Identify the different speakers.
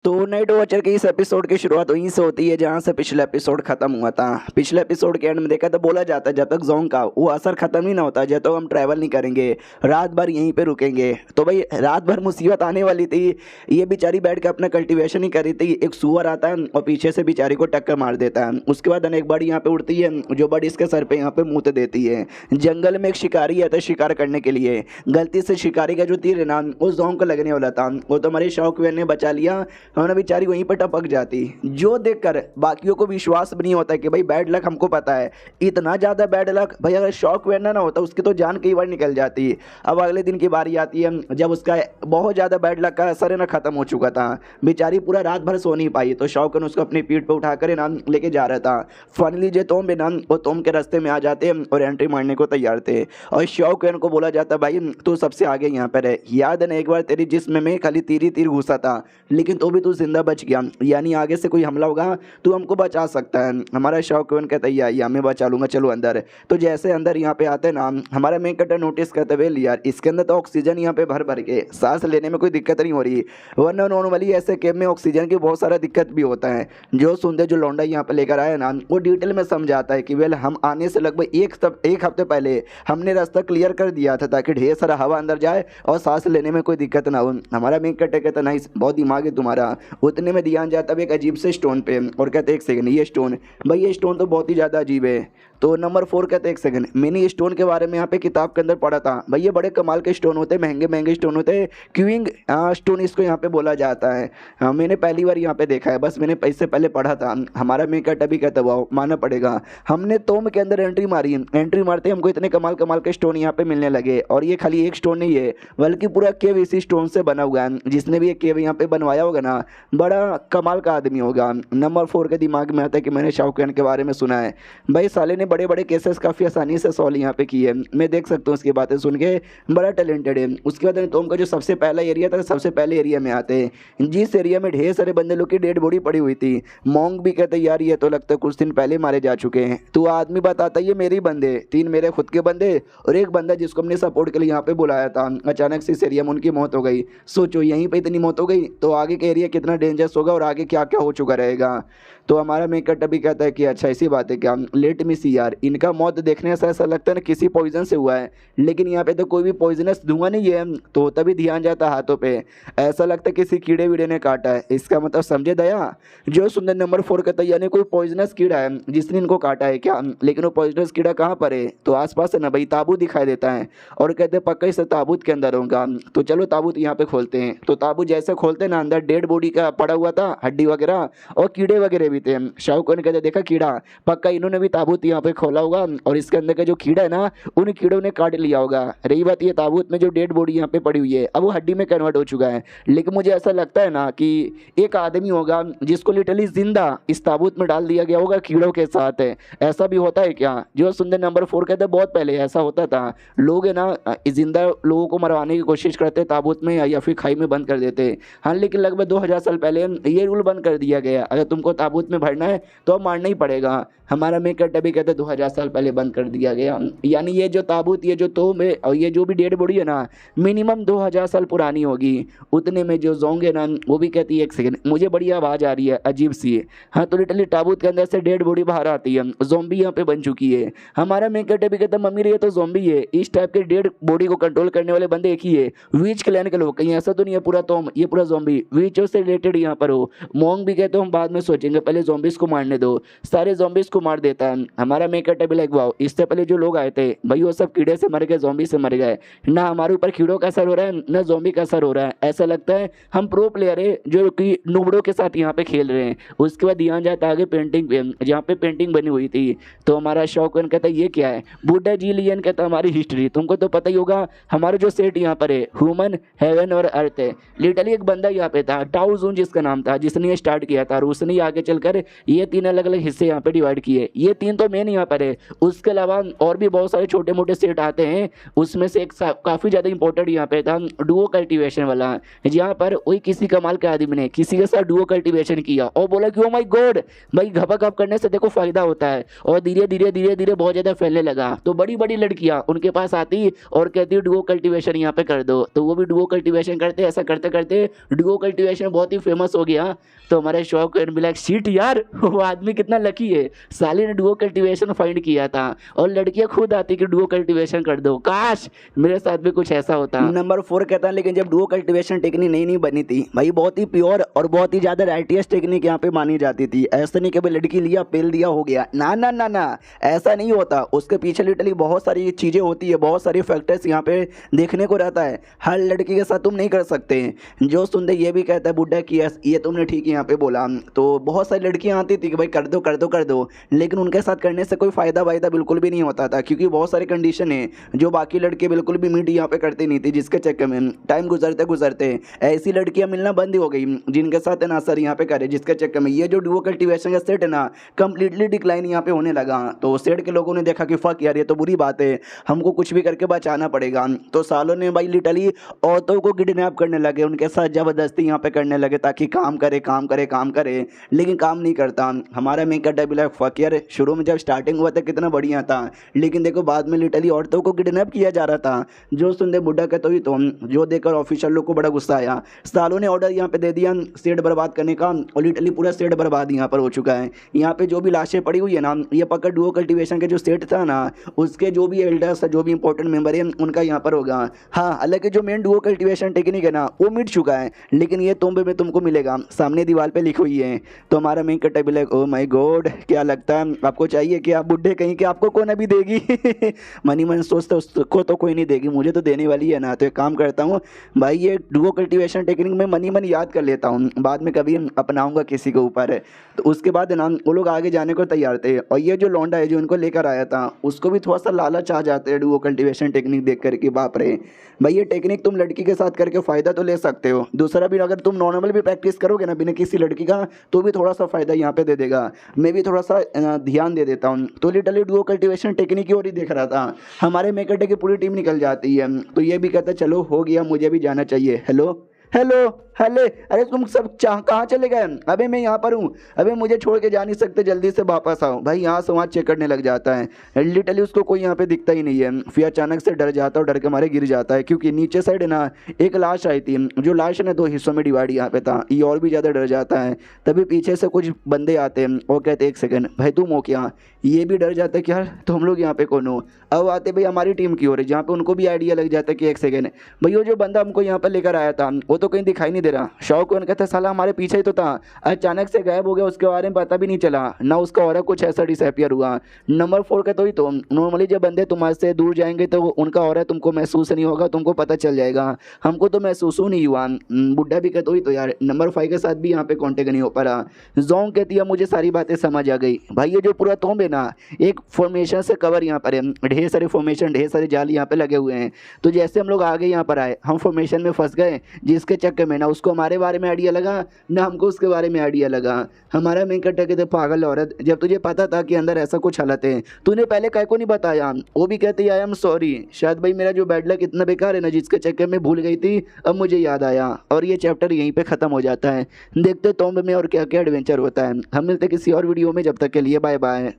Speaker 1: तो night watcher के इस एपिसोड की शुरुआत वहीं से होती है जहां से पिछला एपिसोड खत्म हुआ था। पिछले एपिसोड के एंड में देखा तो बोला जाता है जब तक जोंग का वो असर खत्म नहीं ना होता जब तक हम ट्रैवल नहीं करेंगे, रात भर यहीं पे रुकेंगे। तो भाई रात भर मुसीबत आने वाली थी। ये बेचारी बैठ के अपना कल्टीवेशन ही कर रही थी, एक सुअर आता है और पीछे से बेचारी को टक्कर मार देता है। उसके बाद अनेक बर्ड यहाँ पे उड़ती है, जो बर्ड इसके सर पे यहाँ पे मूत देती है। जंगल में एक शिकारी आता है शिकार करने के लिए, गलती से शिकारी का जो तीर है ना वो जोंग को लगने वाला था। वो तो हमारे शौकवेन ने बचा लिया, उन्होंने बेचारी वहीं पर टपक जाती। जो देखकर बाकियों को विश्वास भी नहीं होता कि भाई बैड लक हमको पता है, इतना ज़्यादा बैड लक भाई अगर शॉक वेरना ना होता उसकी तो जान कई बार निकल जाती। अब अगले दिन की बारी आती है जब उसका बहुत ज़्यादा बैड लक का असर है ना ख़त्म हो चुका था। बेचारी पूरा रात भर सो नहीं पाई, तो शौकन उसको अपनी पीठ पर उठाकर है ना लेके जा रहा था। फाइनली जो तोम है ना वो तोम के रास्ते में आ जाते हैं और एंट्री मारने को तैयार थे। और शौकन को बोला जाता भाई तू सबसे आगे यहाँ पर है, याद है ना एक बार तेरी जिस्म में खाली तीर ही तीर घुसा था लेकिन तो भी तू जिंदा बच गया, यानी आगे से कोई हमला होगा तू हमको बचा सकता है। हमारा शौकन कहता है या मैं बचा लूंगा, चलो अंदर। तो जैसे अंदर यहाँ पे आते ना हमारा मेन कटर नोटिस करते हुए यार इसके अंदर तो ऑक्सीजन यहाँ पे भर भर के सांस लेने में कोई दिक्कत नहीं हो रही, वरना नॉर्मली ऐसे केव में ऑक्सीजन की बहुत सारा दिक्कत भी होता है। जो सुनते जो लौंडा यहाँ पे लेकर आया ना वो डिटेल में समझाता है कि वेल हम आने से लगभग एक हफ्ते पहले हमने रास्ता क्लियर कर दिया था ताकि ढेर सारा हवा अंदर जाए और सांस लेने में कोई दिक्कत ना हो। हमारा मेन कटर कहता नहीं बहुत दिमाग है तुम्हारा। उतने में ध्यान जाता है एक अजीब से स्टोन पे और कहते एक सेकंड ये स्टोन, भाई ये स्टोन तो बहुत ही ज़्यादा अजीब है। तो नंबर 4 कहते एक सेकंड मैंने ये स्टोन के बारे में यहाँ पे किताब के अंदर पढ़ा था, भाई ये बड़े कमाल के स्टोन होते हैं, महंगे महंगे स्टोन होते हैं, क्यूइंग स्टोन इसको यहाँ पे बोला जाता है। मैंने पहली बार यहाँ पे देखा है, बस मैंने इससे पहले पढ़ा था। हमारा मेकट अभी कहता हुआ मानना पड़ेगा हमने तोम के अंदर एंट्री मारी, एंट्री मारते हमको इतने कमाल कमाल के स्टोन यहाँ पे मिलने लगे। और ये खाली एक स्टोन नहीं है बल्कि पूरा केव इसी स्टोन से बना हुआ है। जिसने भी ये केव यहाँ पे बनवाया होगा ना बड़ा कमाल का आदमी होगा। नंबर 4 के दिमाग में आता है कि मैंने शाहरुख के बारे में सुना है, भाई साले ने बड़े बड़े केसेस काफ़ी आसानी से सॉल्व यहाँ पे किए, मैं देख सकता हूँ उसकी बातें सुन के बड़ा टैलेंटेड है। उसके बाद तोम का जो सबसे पहला एरिया था सबसे पहले एरिया में आते हैं जिस एरिया में ढेर सारे बंदे लोग की डेड बॉडी पड़ी हुई थी। मोंग भी कहते यार ये तो लगता है कुछ दिन पहले मारे जा चुके हैं। तो आदमी बताता ये मेरे बंदे 3 मेरे खुद के बंदे और एक बंदा जिसको हमने सपोर्ट के लिए यहाँ पे बुलाया था, अचानक से इस एरिया में उनकी मौत हो गई। सोचो यहीं पर इतनी मौत हो गई तो आगे का एरिया कितना डेंजरस होगा और आगे क्या क्या हो चुका रहेगा। तो हमारा मेकट अभी कहता है कि अच्छा ऐसी बात है क्या, लेट मी सी यार इनका मौत देखने से ऐसा लगता है ना किसी पॉइजन से हुआ है, लेकिन यहाँ पे तो कोई भी पॉइजनस धुआं नहीं है। तो तभी ध्यान जाता है हाथों पे, ऐसा लगता है किसी कीड़े वीड़े ने काटा है। इसका मतलब समझे दया। जो सुंदर नंबर 4 कहता है यानी कोई पॉइजनस कीड़ा है जिसने इनको काटा है क्या, लेकिन वो पॉइजनस कीड़ा कहाँ पर है, तो आसपास है ना भाई ताबूत दिखाई देता है और कहते हैं पक्का इस ताबूत के अंदर होगा। तो चलो ताबूत यहाँ पे खोलते हैं। तो ताबूत जैसे खोलते ना अंदर डेड बॉडी का पड़ा हुआ था, हड्डी वगैरह और कीड़े वगैरह भी थे। शाहरुख ने कहते देखा कीड़ा, पक्का इन्होंने भी ताबूत यहाँ पे खोला होगा और इसके अंदर का जो कीड़ा है ना उन कीड़ों ने काट लिया होगा। रही बात ये ताबूत में जो डेड बॉडी यहाँ पे पड़ी हुई है अब वो हड्डी में कन्वर्ट हो चुका है, लेकिन मुझे ऐसा लगता है ना कि एक आदमी होगा जिसको लिटरली जिंदा इस ताबूत में डाल दिया गया होगा कीड़ों के साथ है। ऐसा भी होता है क्या, जो सुंदर नंबर 4 कहते हैं बहुत पहले ऐसा होता था। लोग है ना जिंदा लोगों को मरवाने की कोशिश करते ताबूत में या फिर खाई में बंद कर देते। हाँ लेकिन लगभग 2000 साल पहले ये रूल बंद कर दिया गया, अगर तुमको ताबूत में भरना है तो अब मारना ही पड़ेगा। हमारा मेकट अभी कहते 2000 साल पहले बंद कर दिया गया, यानी ये जो ताबूत ये जो तोम है और ये जो भी डेड बॉडी है ना मिनिमम 2000 साल पुरानी होगी। उतने में जो जोंग है ना वो भी कहती है एक सेकंड मुझे बड़ी आवाज़ आ रही है अजीब सी है। हाँ तो लिटरली ताबूत के अंदर से डेड बॉडी बाहर आती है, जोम्बी यहाँ पे बन चुकी है। हमारा मेकट अभी कहता मम्मी ये तो जोम्बी है। इस टाइप के डेड बॉडी को कंट्रोल करने वाले बंदे एक ही है, वीच क्लैन के लोग, कहीं ऐसा तो नहीं है पूरा तोम ये पूरा जोम्बी वीचों से रिलेटेड यहाँ पर हो। मोंग भी कहते हम बाद में सोचेंगे पहले जोम्बिस को मारने दो, सारे जोम्बिस को मार देता है। हमारा मेकट अभी लाइक वाओ इससे पहले जो लोग आए थे भाई वो सब कीड़े से मर गए, जोम्बी से मर गए, ना हमारे ऊपर कीड़ों का असर हो रहा है ना जोम्बी का असर हो रहा है। ऐसा लगता है हम प्रो प्लेयर है जो कि नुबड़ों के साथ यहाँ पे खेल रहे हैं। उसके बाद ध्यान जाता आगे पेंटिंग पे जहाँ पे पेंटिंग बनी हुई थी। तो हमारा शौकन कहता है ये क्या है, बुड्ढा जी लियन कहता हमारी हिस्ट्री तुमको तो पता ही होगा। हमारा जो सेट यहाँ पर है ह्यूमन हेवन और अर्थ है। लिटरली एक बंदा यहाँ पे था टाउ जून जिसका नाम था जिसने ये स्टार्ट किया था और उसने आगे चलकर ये 3 अलग अलग हिस्से यहाँ पे डिवाइड किए। ये 3 तो मेन नहीं यहाँ पर है। उसके अलावा और भी बहुत सारे छोटे मोटे सेट आते हैं, उसमें से एक काफ़ी ज़्यादा इंपॉर्टेंट यहाँ पे था डुओ कल्टीवेशन वाला, जहाँ पर वही किसी कमाल के आदमी ने किसी के साथ डुओ कल्टीवेशन किया और बोला कि ओ माय गॉड भाई घपा करने से देखो फायदा होता है, और धीरे धीरे बहुत ज़्यादा फैलने लगा। तो बड़ी बड़ी लड़कियाँ उनके पास आती और कहती डुओ कल्टीवेशन यहाँ पे कर दो, तो वो भी डुओ कल्टीवेशन करते। ऐसा करते करते डुओ कल्टीवेशन बहुत ही फेमस हो गया। तो हमारे शौक बी लाइक शीट यार वो आदमी कितना लकी है, साली ने डुओ कल्टीवेशन फाइंड किया था और लड़कियां खुद आती कि डुओ कल्टीवेशन कर दो, काश मेरे साथ भी कुछ ऐसा होता। नंबर 4 कहता है लेकिन जब डुओ कल्टीवेशन टेक्निक नई बनी थी भाई, बहुत ही प्योर और बहुत ही ज़्यादा राइटियस टेक्निक यहाँ पे मानी जाती थी। ऐसा नहीं कि भाई लड़की लिया पेल दिया हो गया, ना ना ना ना, ऐसा नहीं होता। उसके पीछे लिटरली बहुत सारी चीज़ें होती है, बहुत सारे फैक्टर्स यहाँ पे देखने को रहता है। हर लड़की के साथ तुम नहीं कर सकते। जो सुनते ये भी कहता है बुड्ढा कि ये तुमने ठीक यहाँ पे बोला। तो बहुत सारी लड़कियाँ आती थी कि भाई कर दो कर दो कर दो, लेकिन उनके साथ करने से कोई फ़ायदा वायदा बिल्कुल भी नहीं होता था, क्योंकि बहुत सारे कंडीशन है जो बाकी लड़के बिल्कुल भी मीट यहाँ पे करते नहीं थे, जिसके चक्कर में टाइम गुजरते गुजरते ऐसी लड़कियाँ मिलना बंद हो गई जिनके साथ है ना सर यहाँ पे करे, जिसके चक्कर में ये जो डुओ कल्टीवेशन का सेट है ना कंप्लीटली डिक्लाइन यहाँ पे होने लगा। तो सेट के लोगों ने देखा कि फक यार ये तो बुरी बात है, हमको कुछ भी करके बचाना पड़ेगा। तो सालों ने भाई लिटरली औरतों को किडनैप करने लगे, उनके साथ ज़बरदस्ती यहाँ पे करने लगे ताकि काम करे काम करे काम करे, लेकिन काम नहीं करता। हमारा मेन कटा भी लाइक फक यार, शुरू में जब स्टार्टिंग हुआ था कितना बढ़िया था, लेकिन देखो बाद में लिटरली औरतों को किडनैप किया जा रहा था। जो सुनते बुढ़ा कहते ही तो जो देखकर ऑफिसर लोग को बड़ा गुस्सा आया। सालों ने ऑर्डर यहाँ पे दे दिया सेट बर्बाद करने का, और लिटरली पूरा सेट बर्बाद यहाँ पर हो चुका है। यहाँ पे जो भी लाशें पड़ी हुई है ना, ये पक्का डुओ कल्टीवेशन के जो सेट था ना उसके जो भी एल्डर्स जो भी इंपॉर्टेंट मेंबर है उनका यहाँ पर होगा। हाँ, हालांकि जो मेन डुओ कल्टीवेशन टेक्निक है ना वो मिट चुका है, लेकिन ये तुम्बे में तुमको मिलेगा, सामने दीवार पे लिखी हुई है। तो हमारा मेन कट्टा भी लाइक ओ माय गॉड, क्या लगता है आपको चाहिए कि आप बुढ़े कहीं कि आपको कौन अभी देगी मनी मन सोचता उसको तो कोई नहीं देगी, मुझे तो देने वाली है ना। तो एक काम करता हूँ भाई, ये डुओ कल्टीवेशन टेक्निक में मनी मन याद कर लेता हूँ, बाद में कभी अपनाऊंगा किसी के ऊपर। तो उसके बाद ना वो लोग आगे जाने को तैयार थे, और ये जो लौंडा है जो इनको लेकर आया था उसको भी थोड़ा सा लालच आ जाते हैं डुओ कल्टीवेशन टेक्निक देख करके। बाप रे भाई, ये टेक्निक तुम लड़की के साथ करके फ़ायदा तो ले सकते हो, दूसरा भी अगर तुम नॉर्मल भी प्रैक्टिस करोगे ना बिना किसी लड़की का तो भी थोड़ा सा फ़ायदा यहाँ पे दे देगा। मैं भी थोड़ा सा ध्यान दे देता हूँ। तो लिटरली डुओ कल्टीवेशन टेक्निक की ओर ही देख रहा था, हमारे मेकटे की पूरी टीम निकल जाती है। तो ये भी कहता चलो हो गया, मुझे भी जाना चाहिए। हेलो हेलो हेले, अरे तुम सब कहाँ चले गए? अबे मैं यहाँ पर हूँ, अबे मुझे छोड़ के जा नहीं सकते, जल्दी से वापस आओ। भाई यहाँ से वहाँ चेक करने लग जाता है, लिटरली उसको कोई यहाँ पे दिखता ही नहीं है। फिर अचानक से डर जाता है और डर के मारे गिर जाता है, क्योंकि नीचे साइड है ना एक लाश आई थी, जो लाश है ना 2 हिस्सों में डिवाइड यहाँ पे था। ये और भी ज़्यादा डर जाता है। तभी पीछे से कुछ बंदे आते हैं और कहते 1 सेकंड भाई तुम हो क्या? ये भी डर जाता है कि यार तुम लोग यहाँ पे कौन हो? अब आते भाई हमारी टीम की ओर है, जहाँ पे उनको भी आइडिया लग जाता है कि 1 सेकंड भाई वो जो बंदा हमको यहाँ पर लेकर आया था वो तो कहीं दिखाई नहीं दे रहा। शौक कहता साला हमारे पीछे ही तो था, अचानक से गायब हो गया, उसके बारे में पता भी नहीं चला ना, उसका और कुछ ऐसा डिसअपियर हुआ। नंबर 4 कहते ही तो नॉर्मली जब बंदे तुम्हारे से दूर जाएंगे तो उनका और तुमको महसूस नहीं होगा, तुमको पता चल जाएगा। हमको तो महसूस नहीं हुआ। बुढ़ा भी कहते ही तो यार नंबर 5 के साथ भी यहाँ पे कॉन्टेक्ट नहीं हो पा रहा। जोंग कहती है मुझे सारी बातें समझ आ गई। भाई ये जो पूरा तोंब है ना एक फॉर्मेशन से कवर यहाँ पर है, ढेर सारे फॉर्मेशन ढेर सारे जाल यहाँ पे लगे हुए हैं। तो जैसे हम लोग आगे यहाँ पर आए हम फॉर्मेशन में फंस गए, जिसके चक्कर में ना उसको हमारे बारे में आइडिया लगा ना हमको उसके बारे में आइडिया लगा। हमारा मेन कट्टा कहते पागल औरत, जब तुझे पता था कि अंदर ऐसा कुछ हालत है तूने पहले काय को नहीं बताया? वो भी कहती आई एम सॉरी, शायद भाई मेरा जो बैड लक इतना बेकार है ना जिसके चक्कर में भूल गई थी, अब मुझे याद आया। और ये चैप्टर यहीं पे ख़त्म हो जाता है। देखते तोंब में और क्या क्या एडवेंचर होता है। हम मिलते किसी और वीडियो में, जब तक के लिए बाय बाय।